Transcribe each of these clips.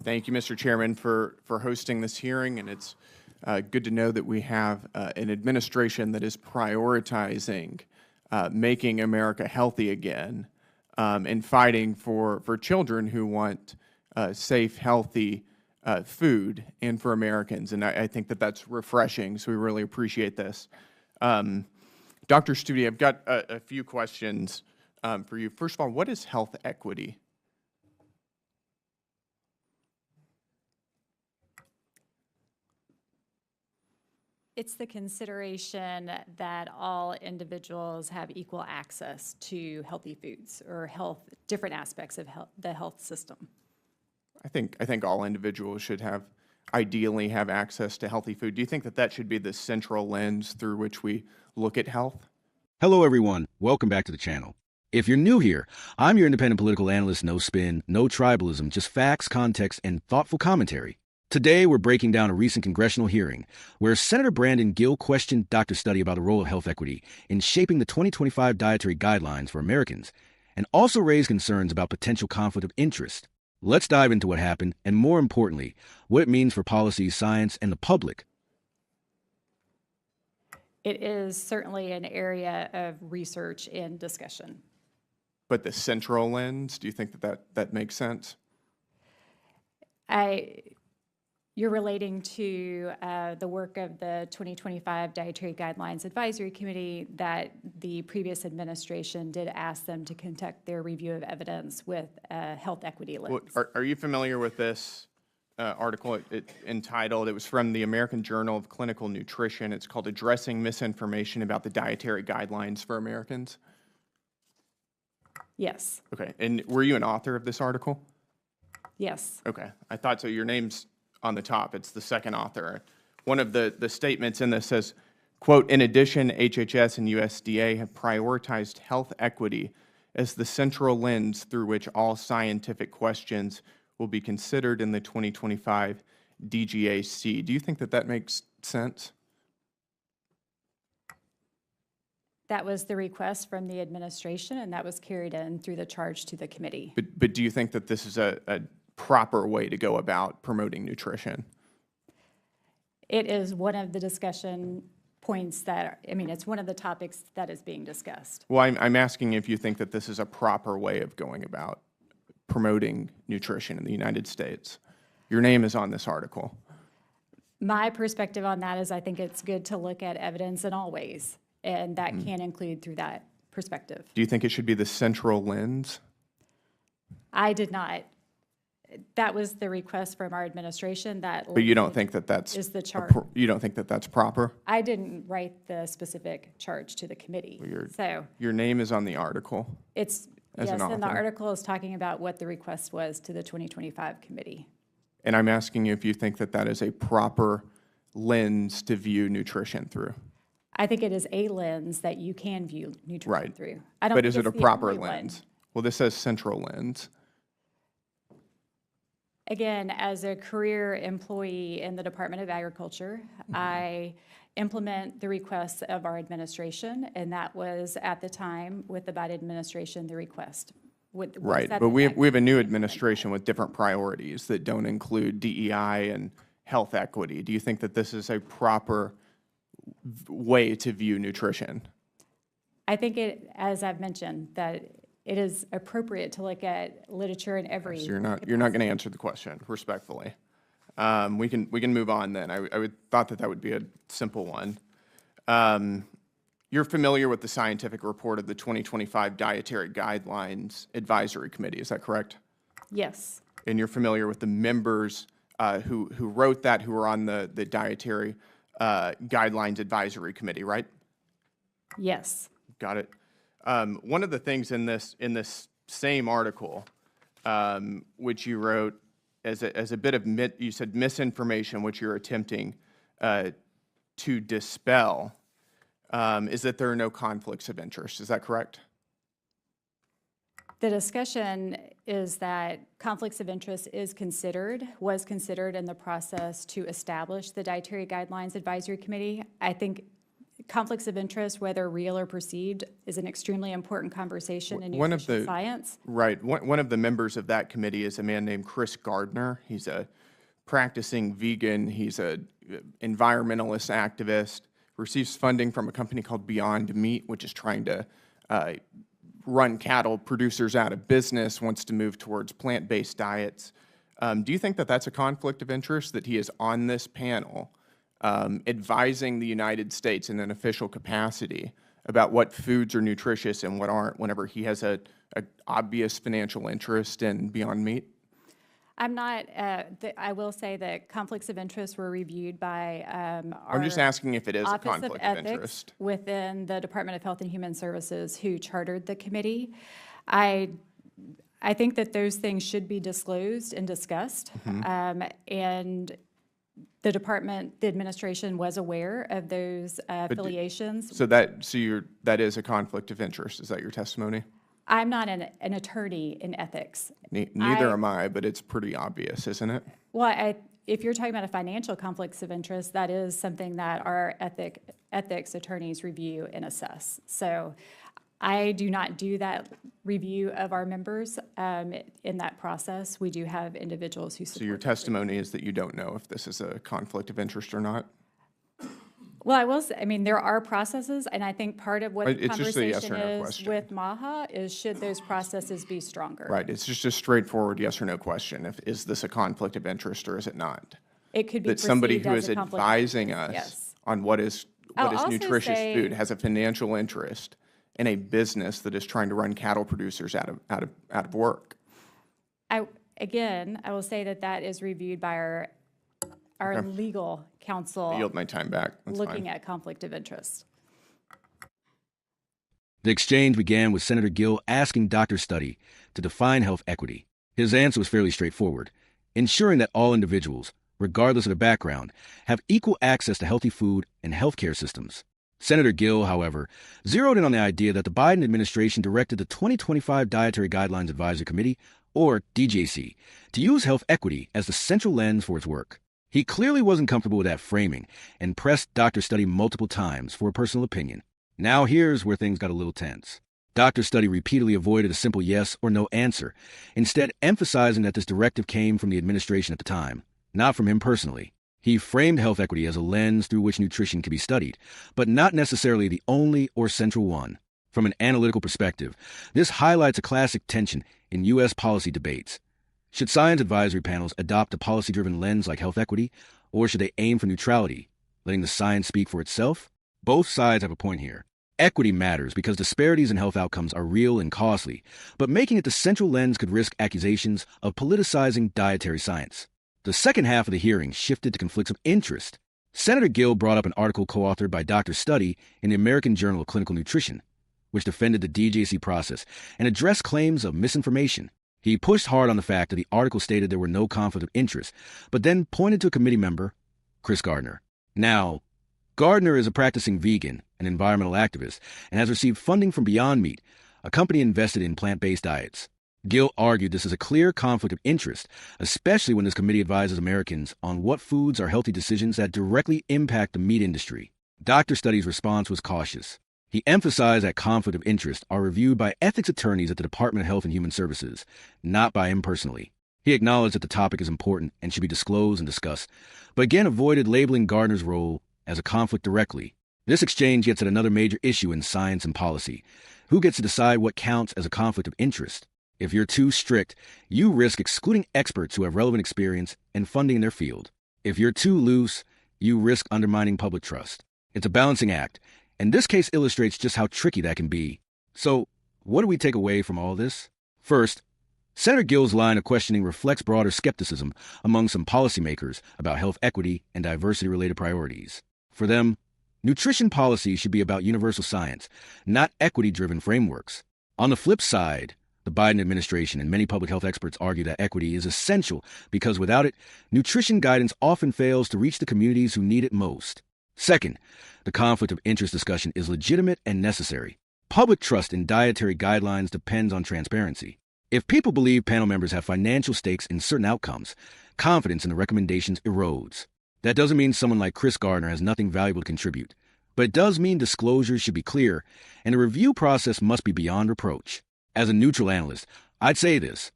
Thank you, Mr. Chairman, for hosting this hearing, and it's good to know that we have an administration that is prioritizing making America healthy again and fighting for children who want safe, healthy food and for Americans, and I think that that's refreshing, so we really appreciate this. Dr. Studi, I've got a few questions for you. First of all, what is health equity? It's the consideration that all individuals have equal access to healthy foods or different aspects of the health system. I think all individuals should ideally have access to healthy food. Do you think that that should be the central lens through which we look at health? Hello, everyone. Welcome back to the channel. If you're new here, I'm your independent political analyst, no spin, no tribalism, just facts, context, and thoughtful commentary. Today, we're breaking down a recent congressional hearing where Senator Brandon Gill questioned Dr. Studi about the role of health equity in shaping the 2025 Dietary Guidelines for Americans, and also raised concerns about potential conflict of interest. Let's dive into what happened, and more importantly, what it means for policy, science, and the public. It is certainly an area of research and discussion. But the central lens, do you think that makes sense? You're relating to the work of the 2025 Dietary Guidelines Advisory Committee that the previous administration did ask them to conduct their review of evidence with health equity lens. Well, are you familiar with this article entitled, it was from the American Journal of Clinical Nutrition. It's called Addressing Misinformation About the Dietary Guidelines for Americans? Yes. Okay, and were you an author of this article? Yes. Okay, I thought so. Your name's on the top. It's the second author. One of the statements in this says, quote, in addition, HHS and USDA have prioritized health equity as the central lens through which all scientific questions will be considered in the 2025 DGAC. Do you think that makes sense? That was the request from the administration, and that was carried in through the charge to the committee. But do you think that this is a proper way to go about promoting nutrition? It is one of the discussion points it's one of the topics that is being discussed. Well, I'm asking if you think that this is a proper way of going about promoting nutrition in the United States. Your name is on this article. My perspective on that is I think it's good to look at evidence in all ways, and that can include through that perspective. Do you think it should be the central lens? I did not. That was the request from our administration. But you don't think that that's is the charge? You don't think that that's proper? I didn't write the specific charge to the committee. Well, your name is on the article. Yes, and the article is talking about what the request was to the 2025 committee. And I'm asking you if you think that is a proper lens to view nutrition through. I think it is a lens that you can view nutrition through. I don't but think is it a it's the proper only lens? one. Well, this says central lens. Again, as a career employee in the Department of Agriculture, I implement the requests of our administration, and that was at the time with the Biden administration the request. Right, but we have a new administration with different priorities that don't include DEI and health equity. Do you think that this is a proper way to view nutrition? I think as I've mentioned, that it is appropriate to look at literature in every. So you're not going to answer the question respectfully. We can move on then. I thought that would be a simple one. You're familiar with the scientific report of the 2025 Dietary Guidelines Advisory Committee, is that correct? Yes. And you're familiar with the members who wrote that, who were on the Dietary Guidelines Advisory Committee, right? Yes. Got it. One of the things in this same article, which you wrote as a bit of you said misinformation, which you're attempting to dispel, is that there are no conflicts of interest. Is that correct? The discussion is that conflicts of interest was considered in the process to establish the Dietary Guidelines Advisory Committee. I think conflicts of interest, whether real or perceived, is an extremely important conversation in One of nutrition the- science. Right. One of the members of that committee is a man named Chris Gardner. He's a practicing vegan. He's a environmentalist activist. Receives funding from a company called Beyond Meat, which is trying to run cattle producers out of business, wants to move towards plant-based diets. Do you think that that's a conflict of interest, that he is on this panel advising the United States in an official capacity about what foods are nutritious and what aren't, whenever he has a obvious financial interest in Beyond Meat? I'm not, I will say that conflicts of interest were reviewed by I'm just asking if it is a Office of conflict of Ethics interest. within the Department of Health and Human Services who chartered the committee. I think that those things should be disclosed and discussed. And the department, the administration was aware of those affiliations. So that is a conflict of interest. Is that your testimony? I'm not an attorney in ethics. Neither am I, but it's pretty obvious, isn't it? Well, if you're talking about a financial conflicts of interest, that is something that our ethics attorneys review and assess. So I do not do that review of our members in that process. We do have individuals who support. So your testimony is that you don't know if this is a conflict of interest or not? Well, I will say, I mean, there are processes, and I think part of what the It's just a yes conversation or no is question. with MAHA is should those processes be stronger? Right, it's just a straightforward yes or no question. Is this a conflict of interest or is it not? It could be That somebody perceived who as is a conflict of advising interest, us yes. on what is I'll also nutritious say- food has a financial interest in a business that is trying to run cattle producers out of work. I will say that is reviewed by our legal counsel I yield my time back. That's looking fine. at conflict of interest. The exchange began with Senator Gill asking Dr. Study to define health equity. His answer was fairly straightforward, ensuring that all individuals, regardless of their background, have equal access to healthy food and healthcare systems. Senator Gill, however, zeroed in on the idea that the Biden administration directed the 2025 Dietary Guidelines Advisory Committee, or DJC, to use health equity as the central lens for its work. He clearly wasn't comfortable with that framing and pressed Dr. Study multiple times for a personal opinion. Now here's where things got a little tense. Dr. Study repeatedly avoided a simple yes or no answer, instead emphasizing that this directive came from the administration at the time, not from him personally. He framed health equity as a lens through which nutrition can be studied, but not necessarily the only or central one. From an analytical perspective, this highlights a classic tension in U.S. policy debates. Should science advisory panels adopt a policy-driven lens like health equity, or should they aim for neutrality, letting the science speak for itself? Both sides have a point here. Equity matters because disparities in health outcomes are real and costly, but making it the central lens could risk accusations of politicizing dietary science. The second half of the hearing shifted to conflicts of interest. Senator Gill brought up an article co-authored by Dr. Study in the American Journal of Clinical Nutrition, which defended the DJC process and addressed claims of misinformation. He pushed hard on the fact that the article stated there were no conflict of interest, but then pointed to a committee member, Chris Gardner. Now, Gardner is a practicing vegan, an environmental activist, and has received funding from Beyond Meat, a company invested in plant-based diets. Gill argued this is a clear conflict of interest, especially when this committee advises Americans on what foods are healthy decisions that directly impact the meat industry. Dr. Study's response was cautious. He emphasized that conflict of interest are reviewed by ethics attorneys at the Department of Health and Human Services, not by him personally. He acknowledged that the topic is important and should be disclosed and discussed, but again avoided labeling Gardner's role as a conflict directly. This exchange gets at another major issue in science and policy. Who gets to decide what counts as a conflict of interest? If you're too strict, you risk excluding experts who have relevant experience and funding in their field. If you're too loose, you risk undermining public trust. It's a balancing act, and this case illustrates just how tricky that can be. So, what do we take away from all this? First, Senator Gill's line of questioning reflects broader skepticism among some policymakers about health equity and diversity-related priorities. For them, nutrition policy should be about universal science, not equity-driven frameworks. On the flip side, the Biden administration and many public health experts argue that equity is essential because without it, nutrition guidance often fails to reach the communities who need it most. Second, the conflict of interest discussion is legitimate and necessary. Public trust in dietary guidelines depends on transparency. If people believe panel members have financial stakes in certain outcomes, confidence in the recommendations erodes. That doesn't mean someone like Chris Gardner has nothing valuable to contribute, But it does mean disclosures should be clear, and the review process must be beyond reproach. As a neutral analyst, I'd say this.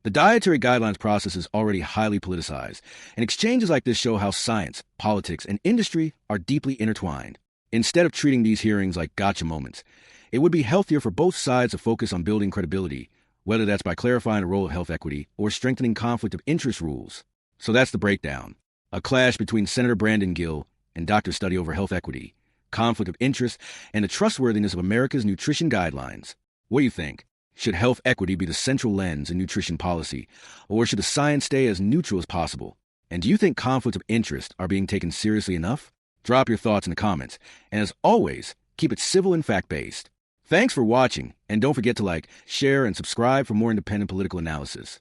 The dietary guidelines process is already highly politicized, and exchanges like this show how science, politics, and industry are deeply intertwined. Instead of treating these hearings like gotcha moments, it would be healthier for both sides to focus on building credibility, whether that's by clarifying the role of health equity or strengthening conflict of interest rules. So that's the breakdown. A clash between Senator Brandon Gill and doctors' study over health equity, conflict of interest, and the trustworthiness of America's nutrition guidelines. What do you think? Should health equity be the central lens in nutrition policy, or should the science stay as neutral as possible? And do you think conflicts of interest are being taken seriously enough? Drop your thoughts in the comments, and as always, keep it civil and fact-based. Thanks for watching, and don't forget to like, share, and subscribe for more independent political analysis.